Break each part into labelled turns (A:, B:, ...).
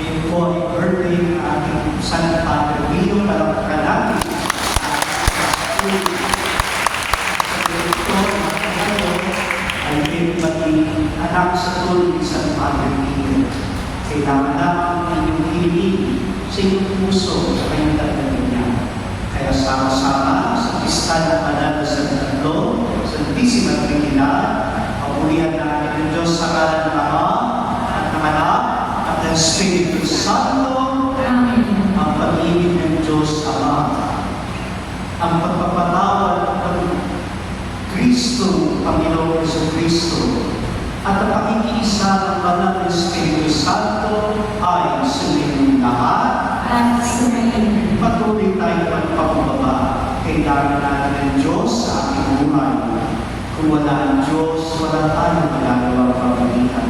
A: Ngayon po ay birthday ng ating San Padre Pio. Palakpakan natin. Sa direktor ay pinating anak sa tulong ni San Padre Pio. Kailangan lamang inyong hiling sa inyong puso sa kanyang tatagin niya. Kaya sama-sama sa pista ng Banal na Santo, Santisima Trinidad, papulihan natin ng Diyos sa ngalan ng Ama at ng Anak at ng Espiritu Santo. Amen. Ang pag-ibig ng Diyos Ama, ang pagpapatawad ng Kristo, Panginoon Kristo, at ang pakikiisa ng Banal na Espiritu Santo ay sumayin lahat.
B: At sumayin.
A: Patuloy tayo magpapababa. Kailangan natin ng Diyos sa ating buhay. Kung wala ang Diyos, wala tayong magagawa pagpapalitan.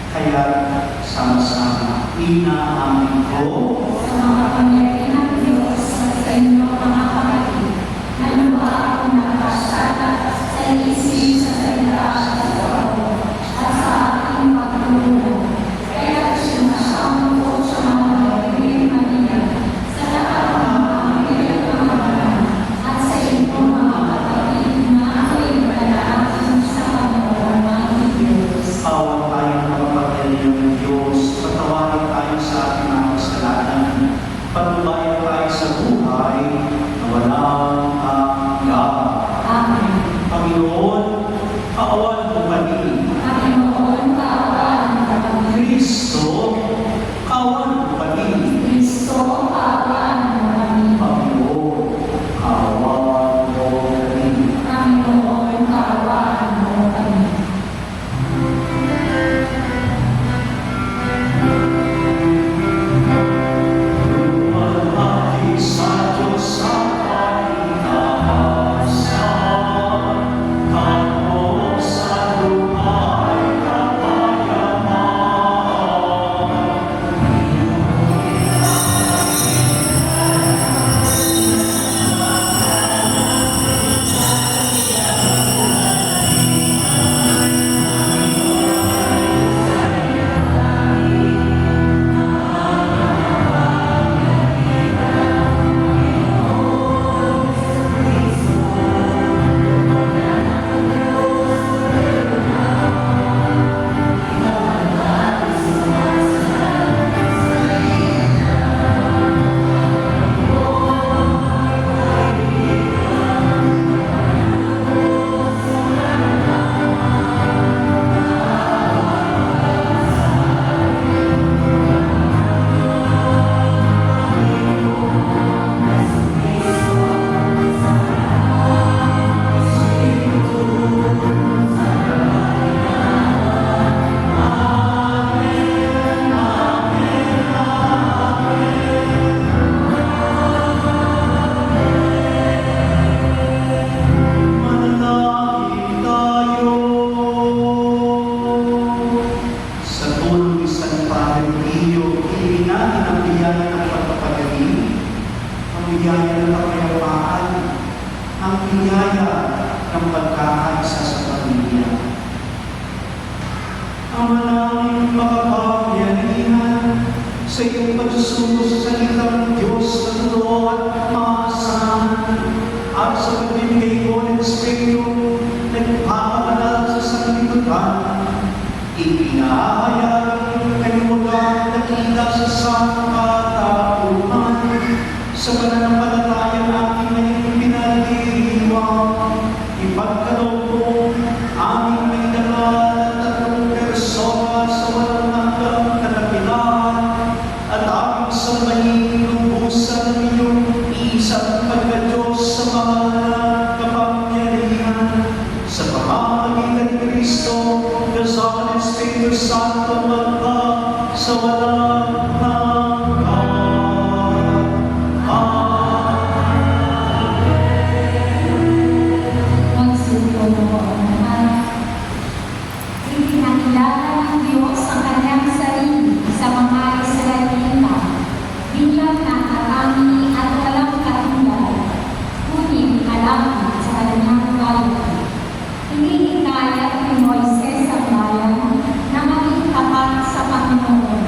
A: Kaya sama-sama, inaamin ko
B: Sa mga pamilya ng Diyos at sa inyo mga kapatid, na lupa ako nakasala sa isip, sa salita at sa tao, at sa aking pagtulong. Kaya sinasama ko sa mga Birhen Maria, sa lahat ng mga pamilya ng mga at sa inyo mga kapatid na ako'y panalangin sa Panginoon ng Diyos.
A: Awan tayo ng kapatid ng Diyos. Patawarin tayo sa ating mga kasalanan. Pagbabayan tayo sa buhay na walang hanggan.
B: Amen.
A: Panginoon, awan mo kami.
B: Panginoon, kaawaan mo kami.
A: Kristo, awan mo kami.
B: Kristo, kaawaan mo kami.
A: Panginoon, awan mo kami.
B: Panginoon, kaawaan mo kami.
A: Malaki sa Diyos sa kaitaasan, tapos sa lupa'y kapayapaan. Manalangin tayo. Sa tulong ni San Padre Pio, hiling natin ang biyaya ng pagpapagaling, ang biyaya ng kapayapaan, ang biyaya ng pagkakaisa sa pamilya. Ang maraming makapangyarihan sa iyong pagsusunod sa salita ng Diyos na totoo at maasahan, at sa pagbibigay ko ng Espiritu na nagpapagalal sa sanlibutan, ipinahayag kayo walang nakita sa sangkatauhan sa pananampalataya na aking ngayong pinagdiriwang. Ipagkaloob mo aming may dangal at 3 persona sa walang hanggang kadakilaan at aming sambahin lubusan ng iyong isang pagka-Diyos sa mahal na kapangyarihan sa pamamagitan ni Kristo, kasama ng Espiritu Santo magpa sa walang hanggan.
B: Magsuko mo ang Ipinakilala ng Diyos ang kanyang sarili sa mga Israelita bilang nakatangi at walang katulad, ngunit malapit sa kanyang bayan. Inihinayat ni Moises ang bayan na maging tapat sa Panginoon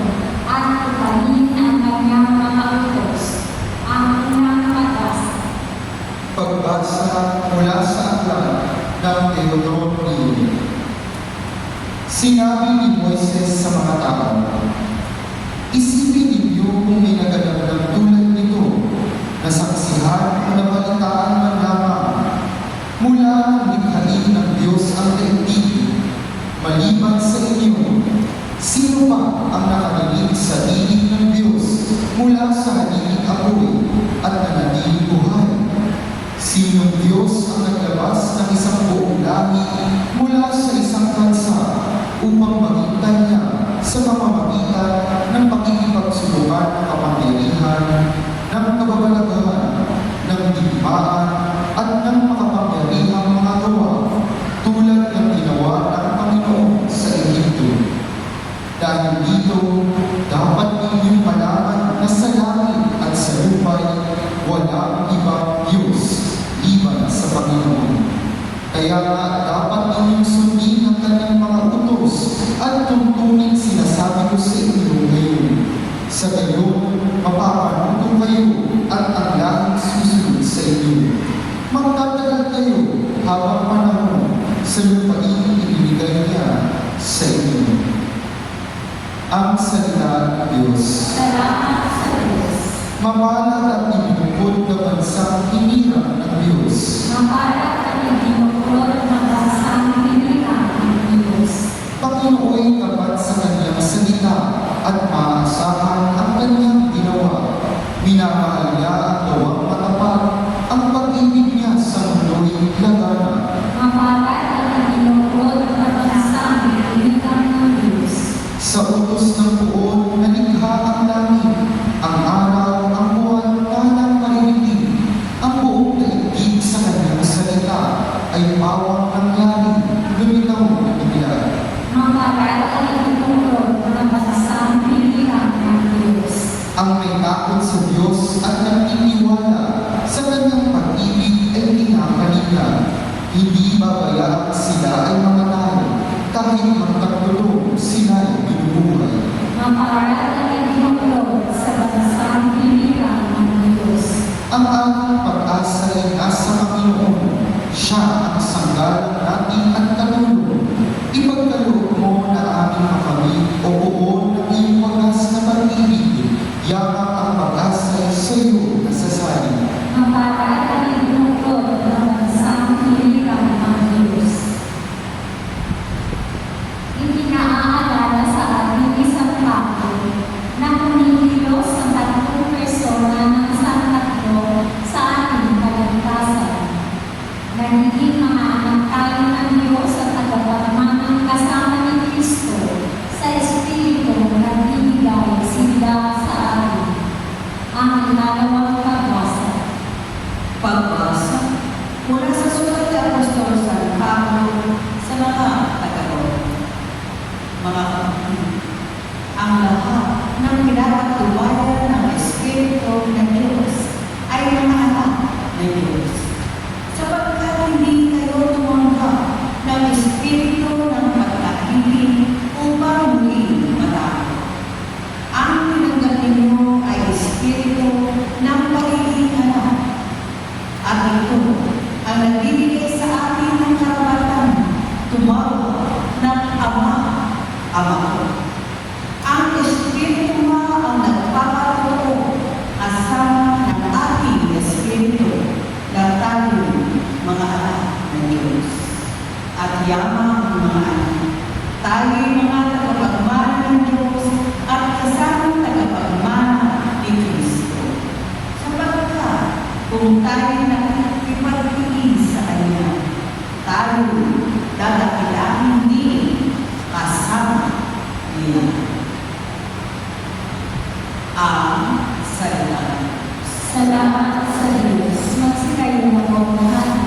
C: Sinabi ni Moises sa mga tao, "Isipin ninyo kung may naganap ng tulad nito, nasaksihan o nabalitaan man lamang. Mula nang likhain ng Diyos ang daigdig, maliban sa inyo, sino pa ang nakarinig sa tinig ng Diyos mula sa halilig apoy at nanatiling buhay? Sinong Diyos ang naglabas ng isang buong lahi mula sa isang bansa upang maging kanya sa pamamagitan ng pakikipagsubungan ng kapangyarihan, ng kababalaghan, ng digmaan, at ng makapangyarihang mga gawa tulad ng ginawa ng Panginoon sa Egypto? Dahil dito, dapat ninyong malaman na sa langit at sa lupay, walang ibang Diyos liban sa Panginoon. Kaya nga dapat ninyong sundin ang kanyang mga utos at tuntunin sinasabi ko sa inyo ngayon. Sa gayon, mapapanuto kayo at ang lahing susunod sa inyo. Magtatagal kayo habang panahon sa lupain ibinigay niya sa inyo." Ang salita ng Diyos.
B: Salamat sa Diyos.
C: Mapalad at ibinukod na bansang hinirang ng Diyos.
B: Mapalat at ibinukod ng bansang hinirang ng Diyos.
C: Panginoon tapat sa kanyang salita at maasahan ang kanyang ginawa. Minamahal niya ang gawang matapat, ang pag-ibig niya sa mundo'y lagana.
B: Mapalat at ibinukod ng bansang hinirang ng Diyos.
C: Sa utos ng buon, nalikha ang langit, ang araw, ang buwan, tanang maririnig. Ang buong daigdig sa kanyang salita ay pawang nangyari, lumitaw na bigla.
B: Mapalat at ibinukod ng bansang hinirang ng Diyos.
C: Ang may takot sa Diyos at nagtitiwala sa kanyang pag-ibig ay pinapalitan. Hindi babayaan sila ay mamatay, kahit magkatulong sila ay binubuhay.
B: Mapalat at ibinukod sa bansang hinirang ng Diyos.
C: Ang ating pag-asa ay nasa Panginoon. Siya ang sanggalang natin at katulong. Ipagkaloob mo na aming makamit o buon ng iyong wagas na pag-ibig. Yaman ang pag-asa ay sa iyo nasasaling.
B: Mapalat at ibinukod ng bansang hinirang ng Diyos. Ipinaalala sa ating isang tao na kumikilos ang tatlong persona ng isang tatlo sa ating kaligtasan. Nagiging mga anak tayo ng Diyos at tagapagmanang kasama ni Kristo sa Espiritu na binigay sila sa atin. Ang ikalawang pagbasa.
D: Pagbasa mula sa sulat ni Apostol San Pablo sa mga taga-Roma. Mga kapatid, ang lahat ng pinapatubayan ng Espiritu ng Diyos ay mga anak ng Diyos. Sapagkat hindi kayo tumanggap ng Espiritu ng pagkakiling upang muli matakot. Ang pinanggap ninyo ay Espiritu ng pagiging anak. At ito ang nagbibigay sa atin ng karapatan tumawag ng Ama, Ama ko. Ang Espiritu nga ang nagpapatotoo kasama ng ating Espiritu na tayo mga anak ng Diyos. At yamang mga anak, tayo mga tagapagmana ng Diyos at kasamang tagapagmana ni Kristo. Sapagkat kung tayo nakikipagpili sa Kanya, tayo dadakilain din kasama niya. Ang salita ng Diyos.
B: Salamat sa Diyos. Magsikayo na po lahat.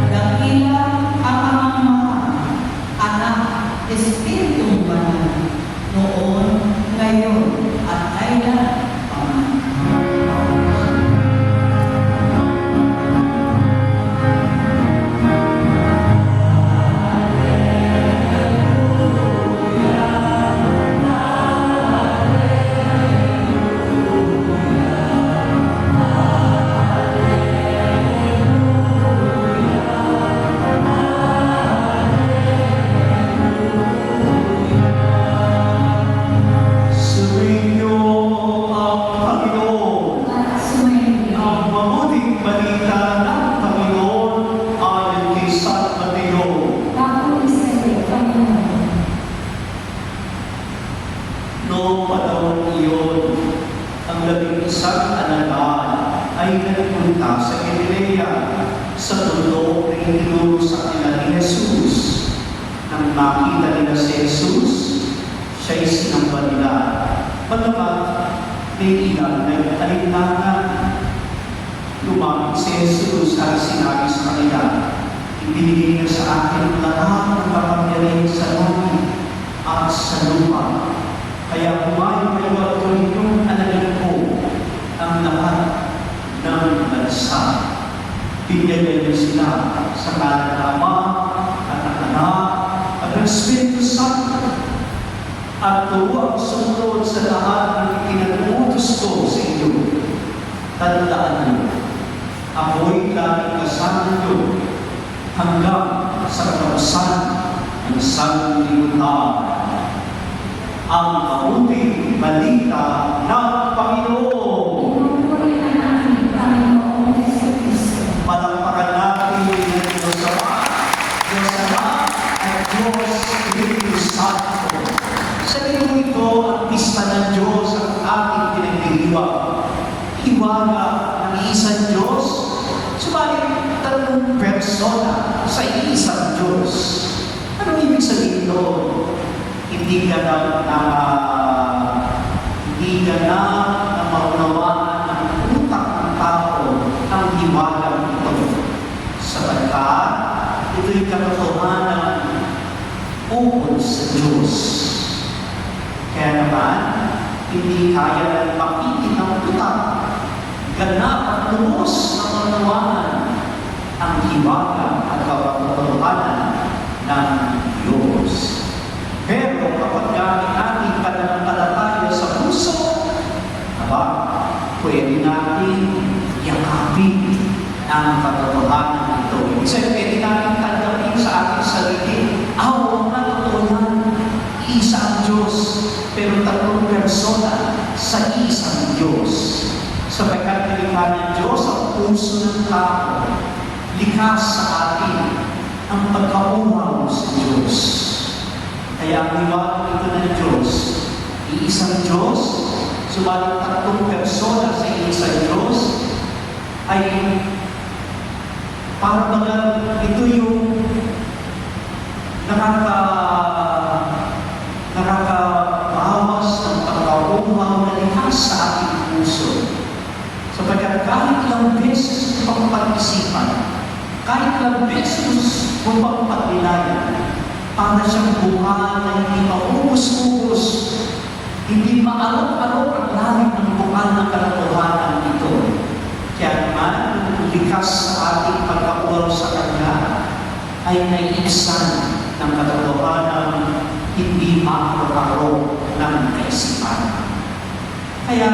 D: Dakila ang mga
A: ang isang alagad ay nagpunta sa Galilea sa bundok na itinuro sa kanila ni Jesus. Nang makita nila si Jesus, siya'y sinamba nila. Pagkamat may ilang nag-alinlangan. Lumapit si Jesus at sinabi sa kanila, ibinigay niyo sa akin lahat ng kapangyarihan sa langit at sa lupa. Kaya humayo kayo at gawin niyong alagad ko ang lahat ng bansa. Binigyan niyo sila sa ngalan ng Ama at ng Anak at ng Espiritu Santo. At tuwa ang sumunod sa lahat ng pinag-uutos ko sa inyo. Tandaan niyo, ako'y laging kasama niyo hanggang sa katapusan ng sanlibutan. Ang mabuting balita ng Panginoon.
B: Pinupuri ka namin, Panginoong Jesucristo.
A: Palakpakan natin ng Diyos Ama, Diyos Ama at Diyos Espiritu Santo. Sa linggo ito, ang pista ng Diyos ang ating pinagdiriwang. Hiwaga ng isang Diyos, subalit tatlong persona sa isang Diyos. Ano ibig sabihin ito? Hindi ka na maunawaan ng utak ng tao ang hiwagang ito. Sapagkat ito'y katotohanan ukol sa Diyos. Kaya naman, hindi kaya ng makikin ng utak, ganap at lubos na maunawaan ang hiwaga at katotohanan ng Diyos. Pero kapag gamit natin pananampalataya sa puso, pwede natin yakapin ang katotohanan ito. Ibig sabihin, pwede natin tanggapin sa ating sarili, ang katotohanan, isa ang Diyos, pero tatlong persona sa isang Diyos. Sapagkat nilikha ng Diyos ang puso ng tao, likas sa atin ang pagkauhaw sa Diyos. Kaya ang liwanag ito ng Diyos, iisang Diyos, subalit tatlong persona sa iisang Diyos, ay parang ito yung nakakabawas ng pagkauhaw na likas sa ating puso. Sapagkat kahit ilang beses mo pang pag-isipan, kahit ilang beses mo pang pag-nilayan, para siyang buka na hindi maubos-ubos, hindi maarok-arok ang langit ng buka ng katotohanan ito. Kaya naman, likas sa ating pagkakuwal sa Kanya, ay naiiksan ng katotohanan hindi maarok-arok ng kaisipan. Kaya,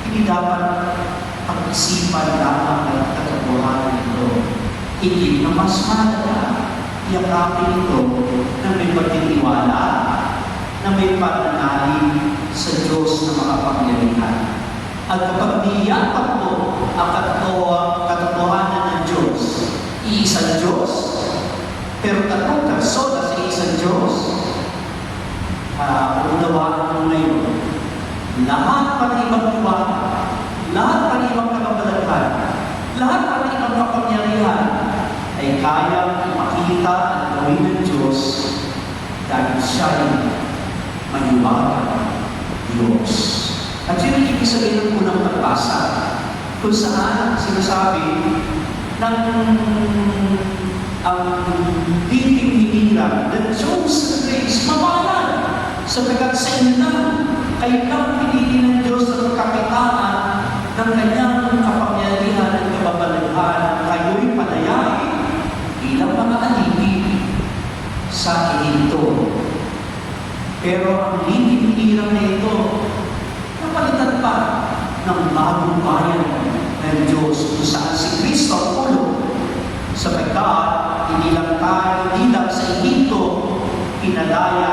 A: hindi dapat pag-isipan lamang ng katotohanan ito. Hindi na mas mahalaga yakapin ito na may pagtitiwala, na may pananalig sa Diyos na makapangyarihan. At kapag niyapak mo ang katotohanan ng Diyos, iisang Diyos, pero tatlong persona sa isang Diyos, unawaan mo ngayon, lahat pa ng ibang iwala, lahat pa ng ibang kapabalaghan, lahat pa ng ibang kapangyarihan, ay kaya makita at gawin ng Diyos dahil siya ay mayuwagang Diyos. At yun ang ibig sabihin ng unang pagbasa, kung saan sinasabi ng ang titing hinirang, the chosen race, mamalan, sapagkat sa inyo lang, kayo lang pinili ng Diyos sa kapitaan ng kanyang kapangyarihan at kababalaghan, kayo'y panayain bilang mga alipin sa Ehipto. Pero ang hinirang na ito, napalitan pa ng bagong bayan ng Diyos kung saan si Kristo ang ulo. Sapagkat hindi lang sa Ehipto pinalaya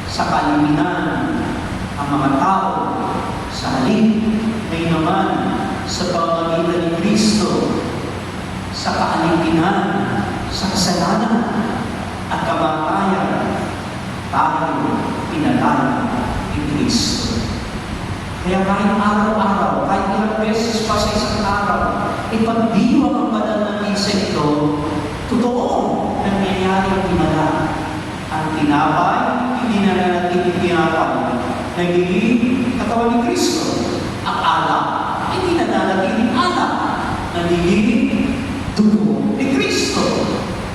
A: sa kaliminan ang mga tao sa halip, ngayon naman sa pamamagitan ni Kristo sa kaaliminan, sa kasalanan at kamatayan, tayo pinalaya ni Kristo. Kaya kahit araw-araw, kahit ilang beses pa sa isang araw, ipagdiwang ang banal na misa ito, totoo, nangyayari ang himala. Ang tinapay, hindi na nanatiling tinapay. Nagiging katawan ni Kristo. Ang alak, hindi na nanatiling alak. Nagiging dugo ni Kristo.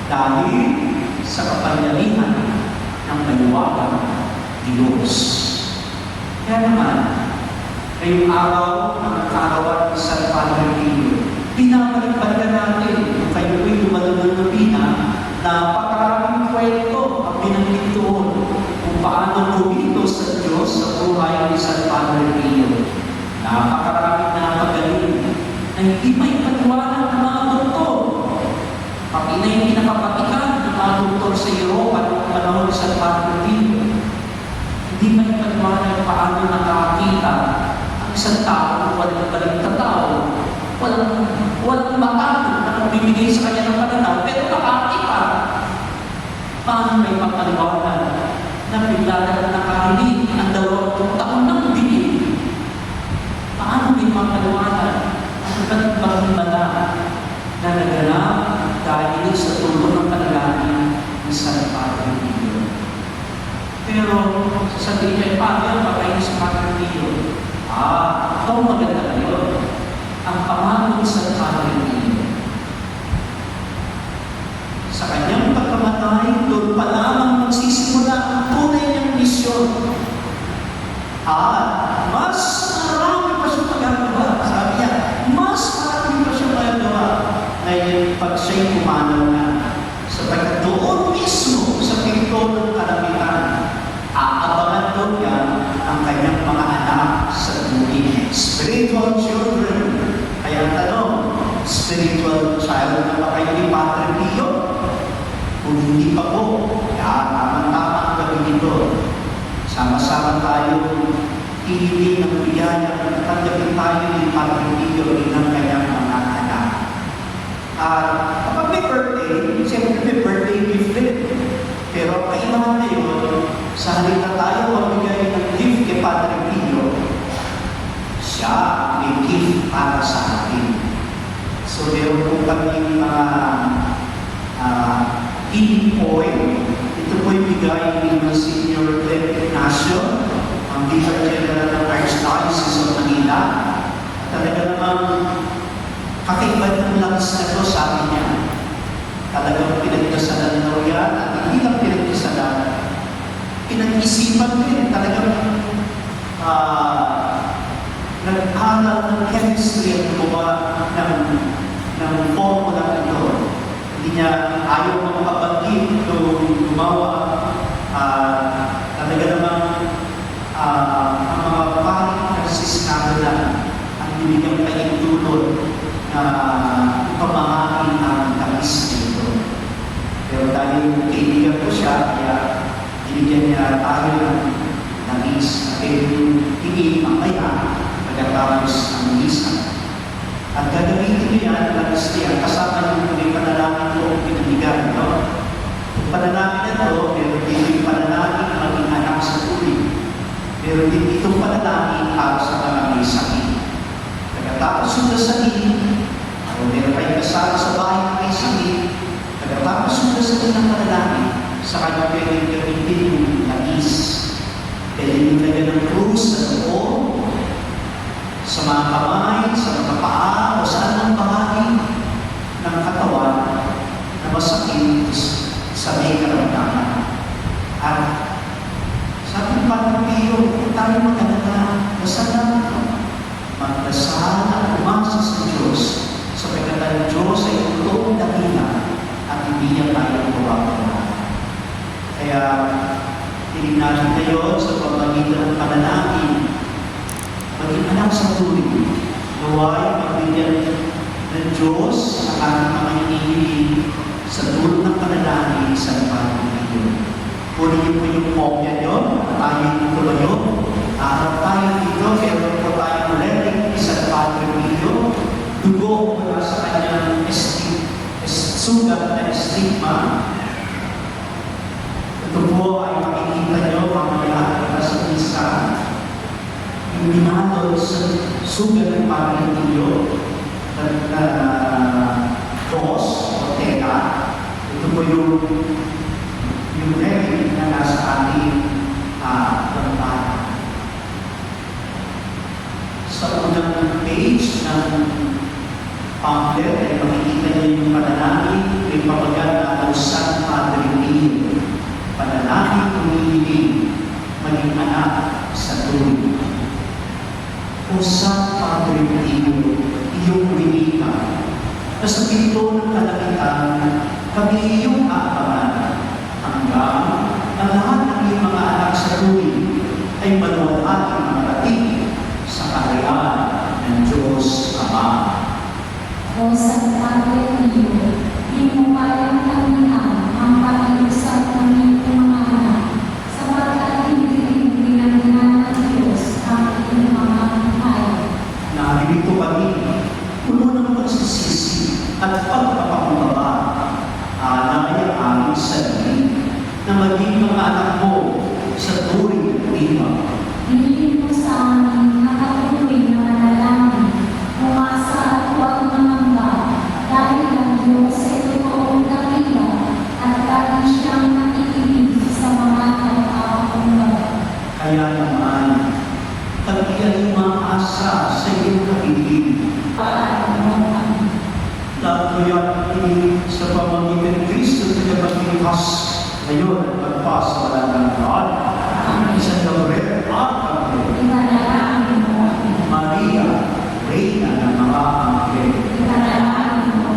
A: Dahil sa kapangyarihan ng maliwagang Diyos. Kaya naman, ngayong araw ng kaarawan ni San Padre Pio, pinabalik-balikan natin kung kayo ko'y lumalunod na pina, napakaraming kwento ang binanggit doon kung paano kumito sa Diyos sa buhay ni San Padre Pio. Napakaraming napagaling na hindi may paniwala ng mga doktor. Pati na yung pinakapatikan ng mga doktor sa Europa noong panahon ni San Padre Pio. Hindi may paniwala paano nakakita ang isang tao, walang tao, walang makano na magbibigay sa kanya ng pananaw, pero nakakita. Paano may pagpaliwala na bigla na nakarinig ang 20 taon ng dinig? Paano may pagpaliwala ang iba't ibang himala na naganap dahil sa tulong ng panalangin ni San Padre Pio? Pero sasabihin niya, paano yung patay sa Padre Pio? Ito maganda kayo. Ang pamahal sa Padre Pio. Sa kanyang pagkamatay, doon pa lamang magsisimula ang tunay niyang misyon. At mas marami pa siyang magagawa. Sabi niya, mas marami pa siyang magagawa. Ngayon, pag siya'y pumanaw na, sapagkat doon mismo sa pinto ng kalamitan, aabangan doon niya ang kanyang mga anak sa duling. Spiritual children. Kaya ang tanong, spiritual child na ba kayo ni Padre Pio? Kung hindi pa po, tamang-tama ang gawin ito. Sama-sama tayo pili ng biyaya at tanggapin tayo ni Padre Pio bilang kanyang mga anak. Kapag may birthday, siyempre may birthday gift din. Pero kailangan na yun, sa halina tayo magbigay ng gift kay Padre Pio, siya may gift para sa atin. So, meron po kami mga healing oil. Ito po'y bigay ni Senior Glenn Ignacio, ang Vicar General ng Archdiocese of Manila. Talaga namang kakaiba ng langis na ito, sabi niya. Talagang pinagdasalan daw yan, at hindi lang pinagdasalan. Pinag-isipan din, talagang nag-aral ng chemistry at gumawa ng formula ito. Hindi niya ayaw makabanggit kung gumawa. Talaga namang ang mga paring Franciscano na ang binigyan paintulot na pamahagi ng tamis nito. Pero dahil kaibigan ko siya, kaya binigyan niya tayo ng tamis. At hindi mamaya pagkatapos ng misa. At gagamitin niyo yan, tamis niya, kasama yung may panalangin ko ang pinanigan. Yung panalangin na ito, meron din yung panalangin na maging anak sa tuloy. Meron din itong panalangin para sa mga may sakit. Pagkatapos yung dasali, meron kayong kasama sa bahay na may sakit. Pagkatapos yung dasali ng panalangin, sa kanya pwede gamitin yung langis. Pwede nilagyan ng krus sa loob, sa mga kamay, sa mga paa, o saan ang bahagi ng katawan na masakit sa may karamdaman. At sabi ng Padre Pio, kung tayo maganda, dasal lang ito. Magdasal at umasa sa Diyos, sapagkat ang Diyos ay totoong dakila at hindi niya tayo mawawala. Kaya, tinig natin ngayon sa pamagitan ng panalangin, maging anak sa tuloy, naway magbigyan ng Diyos ang ating mga hinihiling sa tulong ng panalangin sa Padre Pio. Kunin niyo po yung kopya niyo, tayo dito kayo, harap tayo dito, meron po tayong lettering ni San Padre Pio, dugo mula sa kanyang sugat na estigma. Ito po ay makikita niyo mamaya sa misa. Yung binado sa sugat ng Panginoon na cross o tela. Ito po yung relic na nasa ating lampara. Sa unang page ng pamphlet ay makikita niyo yung panalangin, may papagat na San Padre Pio. Panalangin humihiling maging anak sa tuloy. O San Padre Pio, iyong winika, na sa pinto ng kalangitan, kami iyong aabangan hanggang ang lahat ng iyong mga anak sa tuloy ay maluwalhating marating sa kahayaan ng Diyos Ama.
B: O San Padre Pio, di mo kayang tanginan ang pag-iusap ng iyong mga anak, sapagkat hindi pinanginan ng Diyos ang iyong mga buhay.
A: Naririto kami, puno ng pagsisisi at pagpapakumbaba, alay ang aming sarili na maging mga anak mo sa turing ng iba.
B: Bilhin mo sa amin nakatuloy na manalangin, umasa at huwag mamangga, dahil ang Diyos ay totoong dakila at lagi siyang nakikinig sa mga nagkakakumbaba.
A: Kaya naman, tagyan umaasa sa iyong kapiling. Lahat ko yan sa pamamagitan ng Kristo sa kapagpilikas ngayon at pagpas sa walang hanggan. Isang Gabriel at Gabriel.
B: Ipanalangin mo.
A: Maria, Reyna ng mga anghel.
B: Ipanalangin mo.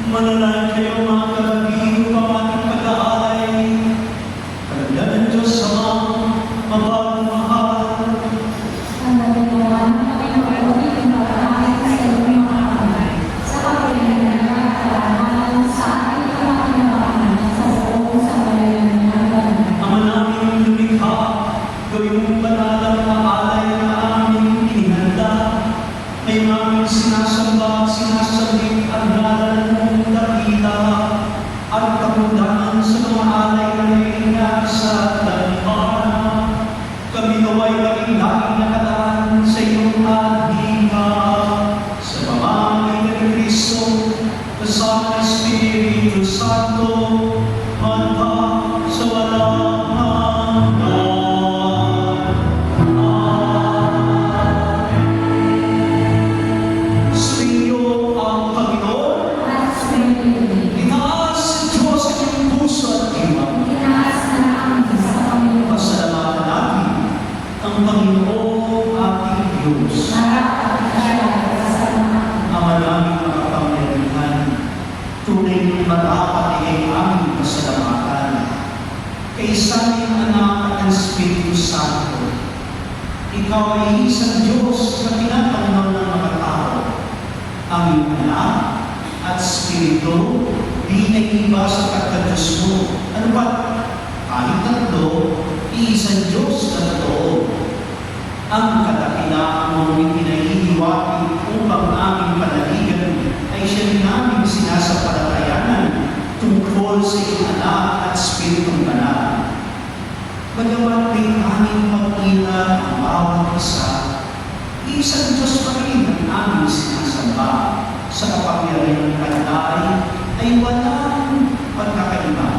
A: Manalangin kayo mga kalabing upang ating pag-aalay. Kalagyan ng Diyos Ama, mapagmahal.
B: Ang nagagawan ng Panginoon ay marami sa iyong mga kamay, sa kapilihan na karanahan sa ating kapakinabangan sa buong sambayanan ng Ganun.
A: Ama namin lumikha, gawin mong banal ang maalay na aming inihanda. Ay aming sinasamba, sinasabik ang ngalan mong dakila, at kapundahan sa mga alay na naingat sa talimana. Kami naway maging laging nakataan sa iyong adhika. Sa pamamagitan ng Kristo, kasama ng Espiritu Santo, hanggang sa walang hanggan. Panginoong ating Diyos, Ama naming makapangyarihan, tunay na marapat ay aming pasalamatan. Kay Sanang Anak at Espiritu Santo, Ikaw ay isang Diyos na tinatanaw ng mga tao. Ang iyong Anak at Espiritu, di nag-iba sa pagka-Diyos mo. Ano ba? Kahit tatlo, iisang Diyos na totoo. Ang kadakilaan mong ipinahihiwatig upang aming palaligan ay siya rin naming sinasapalatayanan tungkol sa iyong Anak at Espiritong Banal. Bagamat may aming pag-ingat ang bawat isa, isang Diyos pa rin ang aming sinasamba. Sa kapangyarihan ng Kanya ay walang pagkakaiba.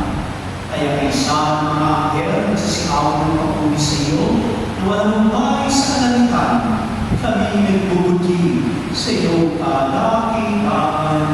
A: Kaya kaysa mga anghel na nagsisigaw ng papuri sa iyo, na walang bahay sa kalalitan, kami nagbubuti sa iyong kadakitaan.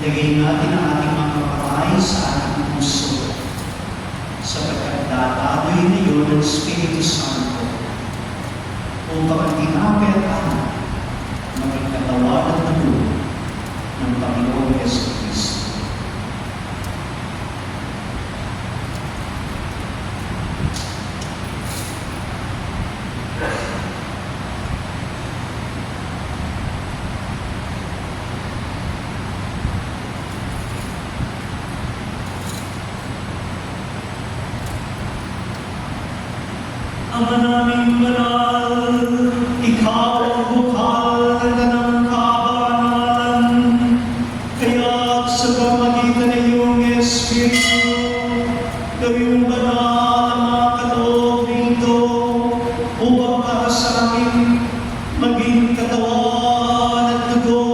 A: Ilagay natin ang ating mga kamay sa ating puso sapagkat dadadoy na yun ng Espiritu Santo upang ang tinapit ang maging katawan at dugo ng Panginoong Yesu Cristo. Ama naming banal, ikaw ang bukal ng kabanalan. Kaya sa pamagitan ng iyong Espiritu, gawin mo banal ang mga kaloob rito upang para sa amin maging katawan at dugo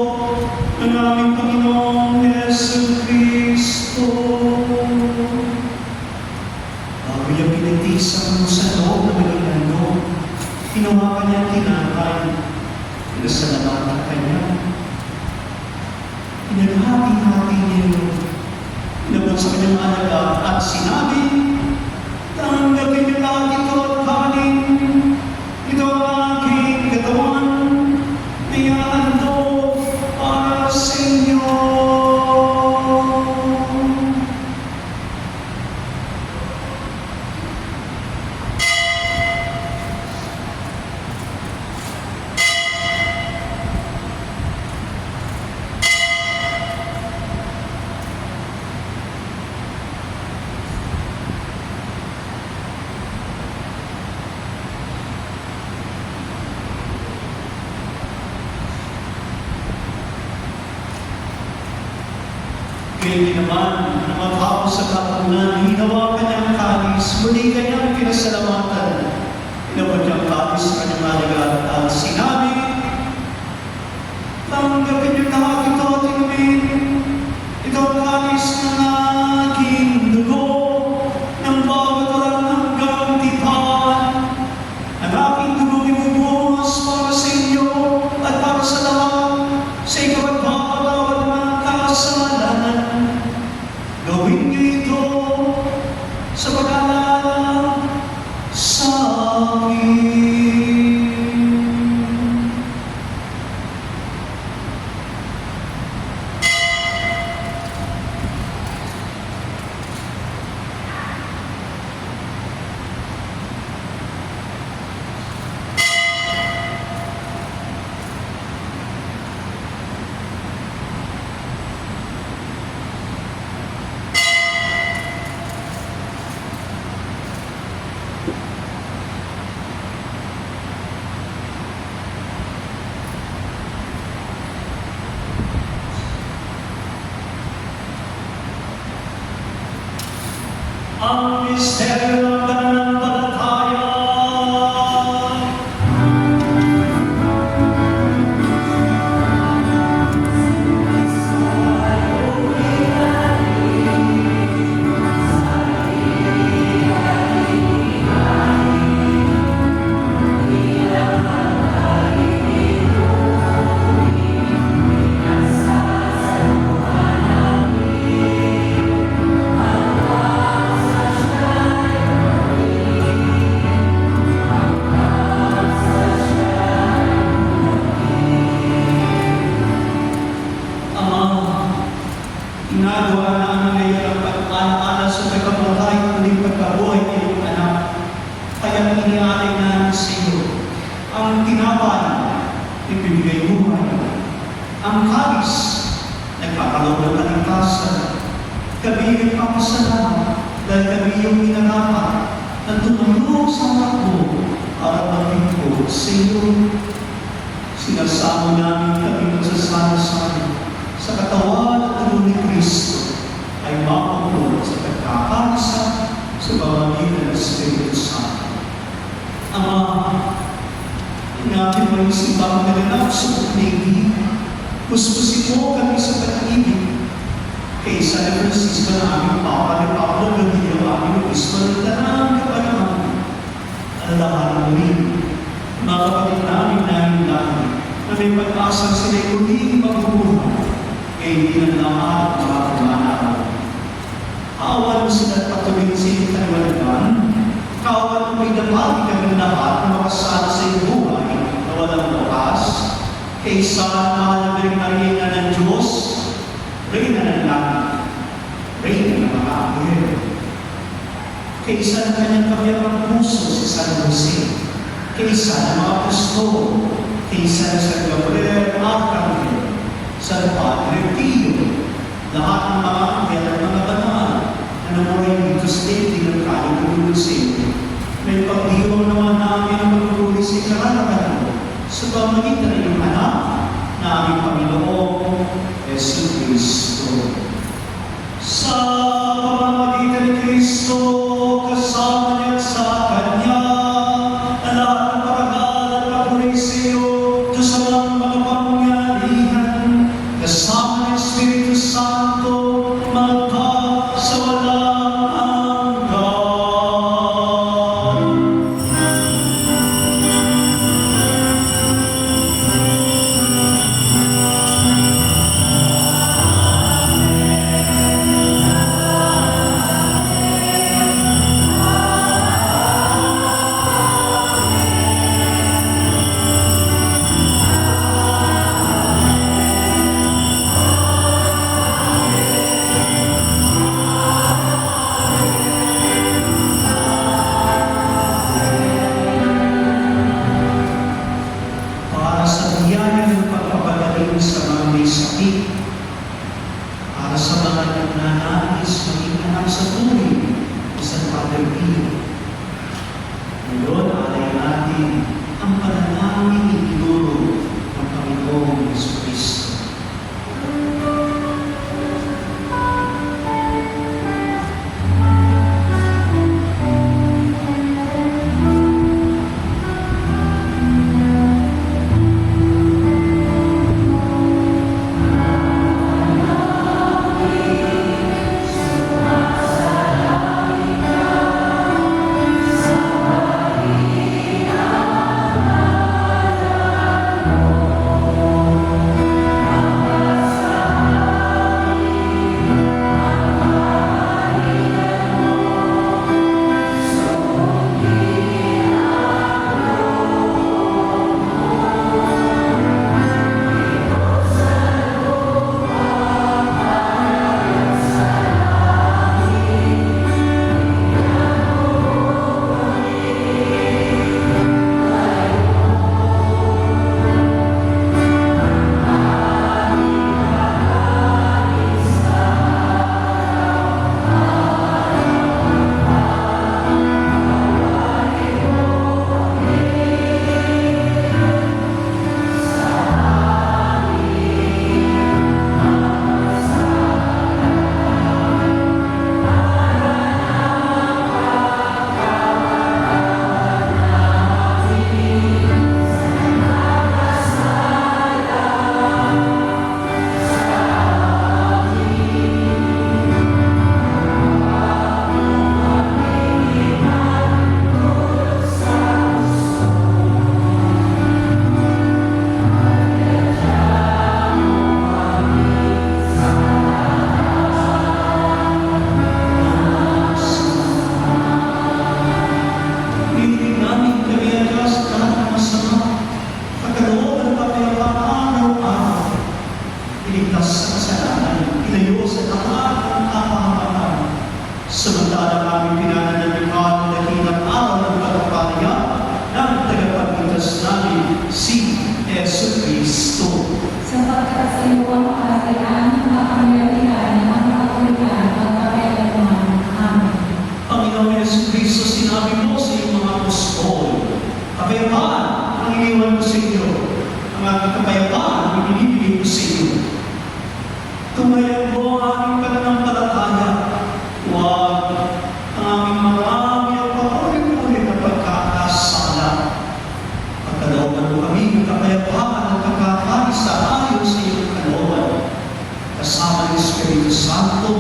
A: ng aming Panginoong Yesu Cristo. Bago niya pinagtisan mo sa loob na maging ginawa ka niya tinapay, pinasalamatan ka niya. Pinaghati-hati niya yun. Pinabot sa kanyang alaga at sinabi, tanggapin niyo lahat ito at kanin. Ito ang aking katawan na ihahandog para sa inyo. Kaya naman na matapos sa kapunan, hinawa ka niyang kalis, muli ka niyang pinasalamatan. Inabot niyang kalis sa kanyang alaga at sinabi, tanggapin niyo lahat ito at inumin. Ito ang kalis ng aking dugo ng bawat walang hanggang tipan. Ang aking dugo ibubuhos para sa inyo at para sa lahat ang misteryo ng pananampalataya. Ginagawa namin ngayon ang pag-alaala sa pagkamatay at muling pagkabuhay ng iyong anak. Kaya iniaalay namin sa iyo ang tinapay, ibibigay buhay. Ang kalis, nagkakalaw ng kaligtasan. Kami ay papasalamat dahil kami yung minarapat na tumulong sa anak mo para mapigko sa iyo. Sinasama namin kami magsasama-sama sa katawan at dugo ni Kristo ay mapupunod sa pagkakaisa sa pamamagitan ng Espiritu Santo. Ama, ingapin mo yung simbang naganap sa pagkaibig. Puspusin mo kami sa pag-ibig. Kay San Francisco na aming Papa ni Pablo Gabriel, aming Obispo ng Tanang Kapanaman. Alalahanin mo rin, mga kapatid namin na may pag-asang sila'y muling magbubuhay. Kaya hindi na lahat mga kumanaw. Kaawan mo sila patuloy sa iyong kaliwanagan. Kaawan mo may dapati kami lahat na makasala sa iyong buhay na walang wakas. Kaysa mahal na Maria ng Diyos, Reyna ng langit, Reyna ng mga anghel. Kaysa ng kanyang kapayapang puso si San Jose, kaysa ng mga apostol, kaysa ng San Gabriel, Arcangel, San Padre Pio, lahat ng mga anghel at mga banal na namuhay dito sa daigdig ng kahit tulog sa iyo. May pagdiwang naman namin ang magpupuli sa ikaranakan sa pamagitan ng iyong anak na aming Panginoong Yesu Cristo. Sa pamamagitan ni Cristo, kasama niya at sa Kanya, na lahat ng parangal at papuri sa iyo, Diyos ang mga pangyarihan, kasama ng Espiritu Santo, magpa sa walang hanggan.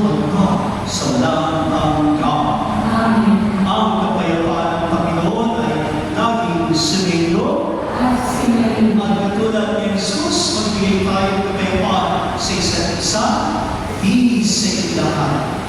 A: magka sa walang hanggan.
B: Amen.
A: Ang kapayapaan ng Panginoon ay laging sumainyo.
B: At sinayin
A: At katulad ni Jesus, magbigay tayo ng kapayapaan sa isa't isa, di sa ilahan.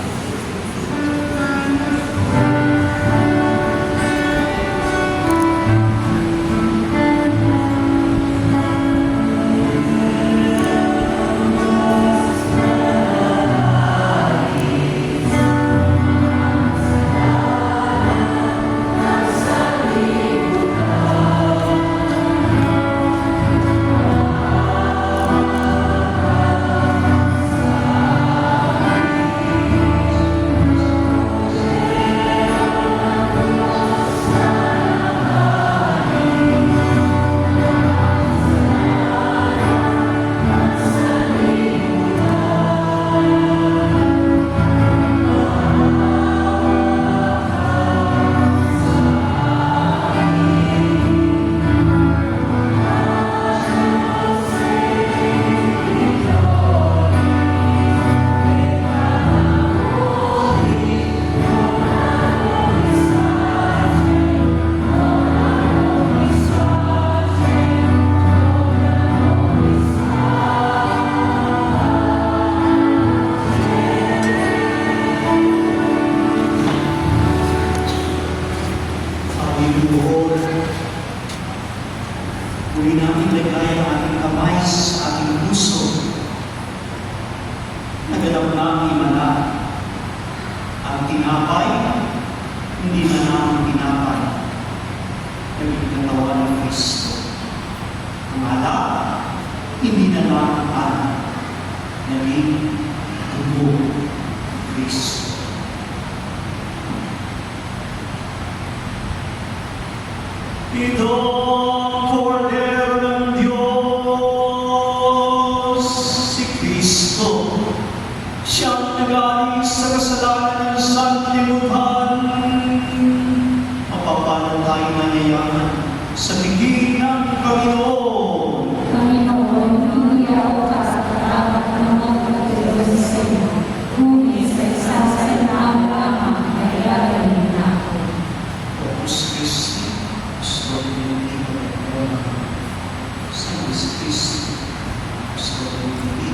A: Muli namin lagay ang ating kamay sa ating puso. Naganap na ang himala. Ang tinapay, hindi na namin tinapay. Naging katawan ng Kristo. Ang alak, hindi na namin alak. Naging dugo ng Kristo. Itong Kordero ng Diyos, si Kristo, siyang nag-alis sa kasalanan ng sanlibutan. Mapapanatay na niyayaman sa biging ng Panginoon.
B: Panginoon, hindi ako kasakarapat ng mga pagtulong sa iyo. Ngunit sa isang salita lamang ay gagawin na ako.
A: Corpus Christi, gusto ng Panginoon. Sa Kristi, gusto ng Panginoon.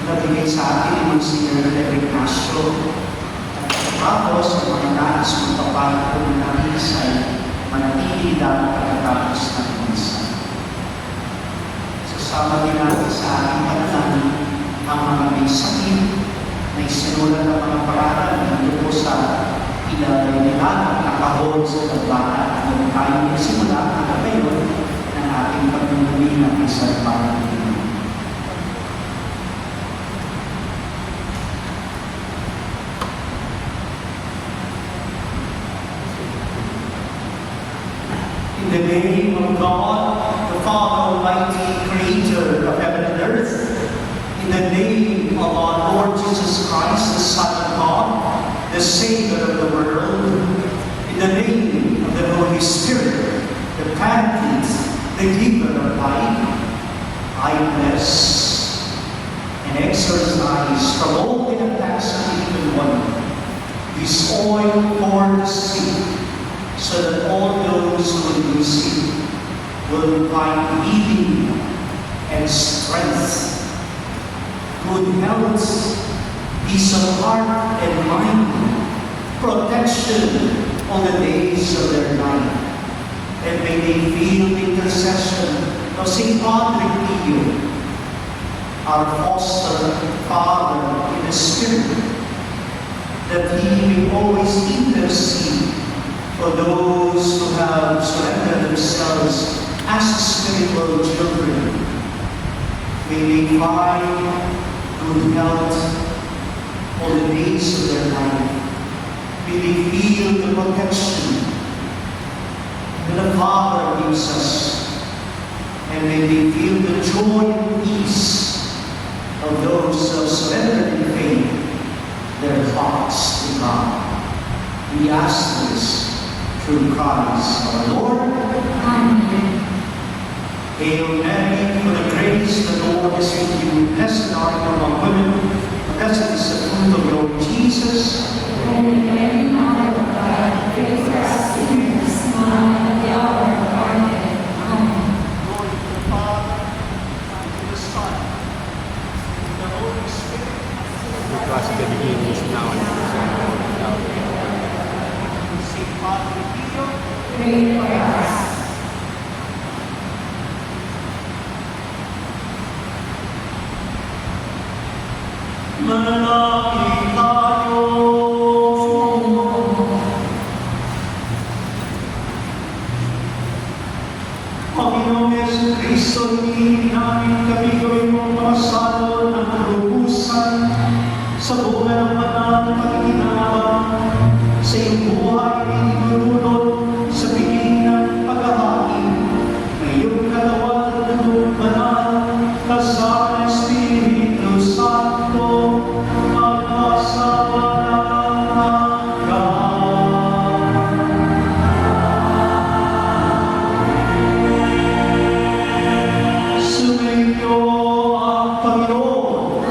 A: Nabigay sa atin ang Monsignor Ignacio. Tapos, ang mga nais magpapalo ng nais ay manatili lang pagkatapos ng misa. Sasama din natin sa ating panalangin ang mga may sakit na isinulat ng mga paralan dito po sa ilalim nila at nakahon sa tagbata at kung tayo nagsimula ang ngayon ng ating pagmumuli ng isang panalangin. the name of God, the Father Almighty, Creator of heaven and earth, in the name of our Lord Jesus Christ, the Son of God, the Savior of the world, in the name of the Holy Spirit, the Paraclete, the Giver of life, I bless and exorcise from all the attacks of the evil one this oil for the sick, so that all those who will receive will find healing and strength, good health, peace of heart and mind, protection on the days of their life, and may they feel the intercession of St. Padre Pio, our foster Father in the Spirit, that he may always intercede for those who have surrendered themselves as spiritual children. May they find good health all the days of their life. May they feel the protection that the Father gives us. And may they feel the joy and peace of those who have surrendered in faith their hearts to God. We ask this through Christ our Lord.
B: Amen.
A: Hail Mary, full of grace, the Lord is with you. Blessed are you among women. Blessed is the fruit of your womb, Jesus.
B: Holy Mary, Mother of God, pray for us sinners, now and at the hour of our death. Amen.
A: Glory to the Father, and to the Son, and to the Holy Spirit.
E: It was in the beginning, is now, and forever.
A: Saint Padre Pio,
B: Pray for us.
A: manalangin tayo. Panginoong Jesucristo, hindi namin kami gawin mong makasalo ng kalubusan sa bunga ng banal na pagkikinabang sa iyong buhay ay inulunod sa piling ng paghahagi na iyong katawan at loob banal kasama ng Espiritu Santo magpasawalang Sumainyo ang Panginoon.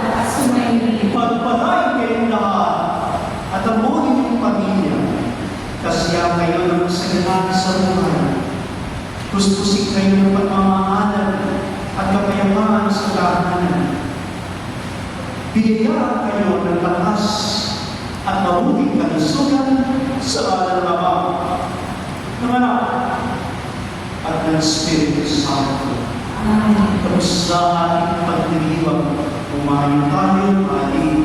A: Pagpalain kayong lahat at ang buong inyong pamilya. Kasiya kayo ng saganaan sa buhay. Tustusik kayo ng pagmamahalan at kapayapaan sa tahanan. Bigyan kayo ng lakas at mabuting kalusugan sa ngalan ng Ama, ng Anak, at ng Espiritu Santo. Tapos sa ating pagdiriwang, umayon tayo, ating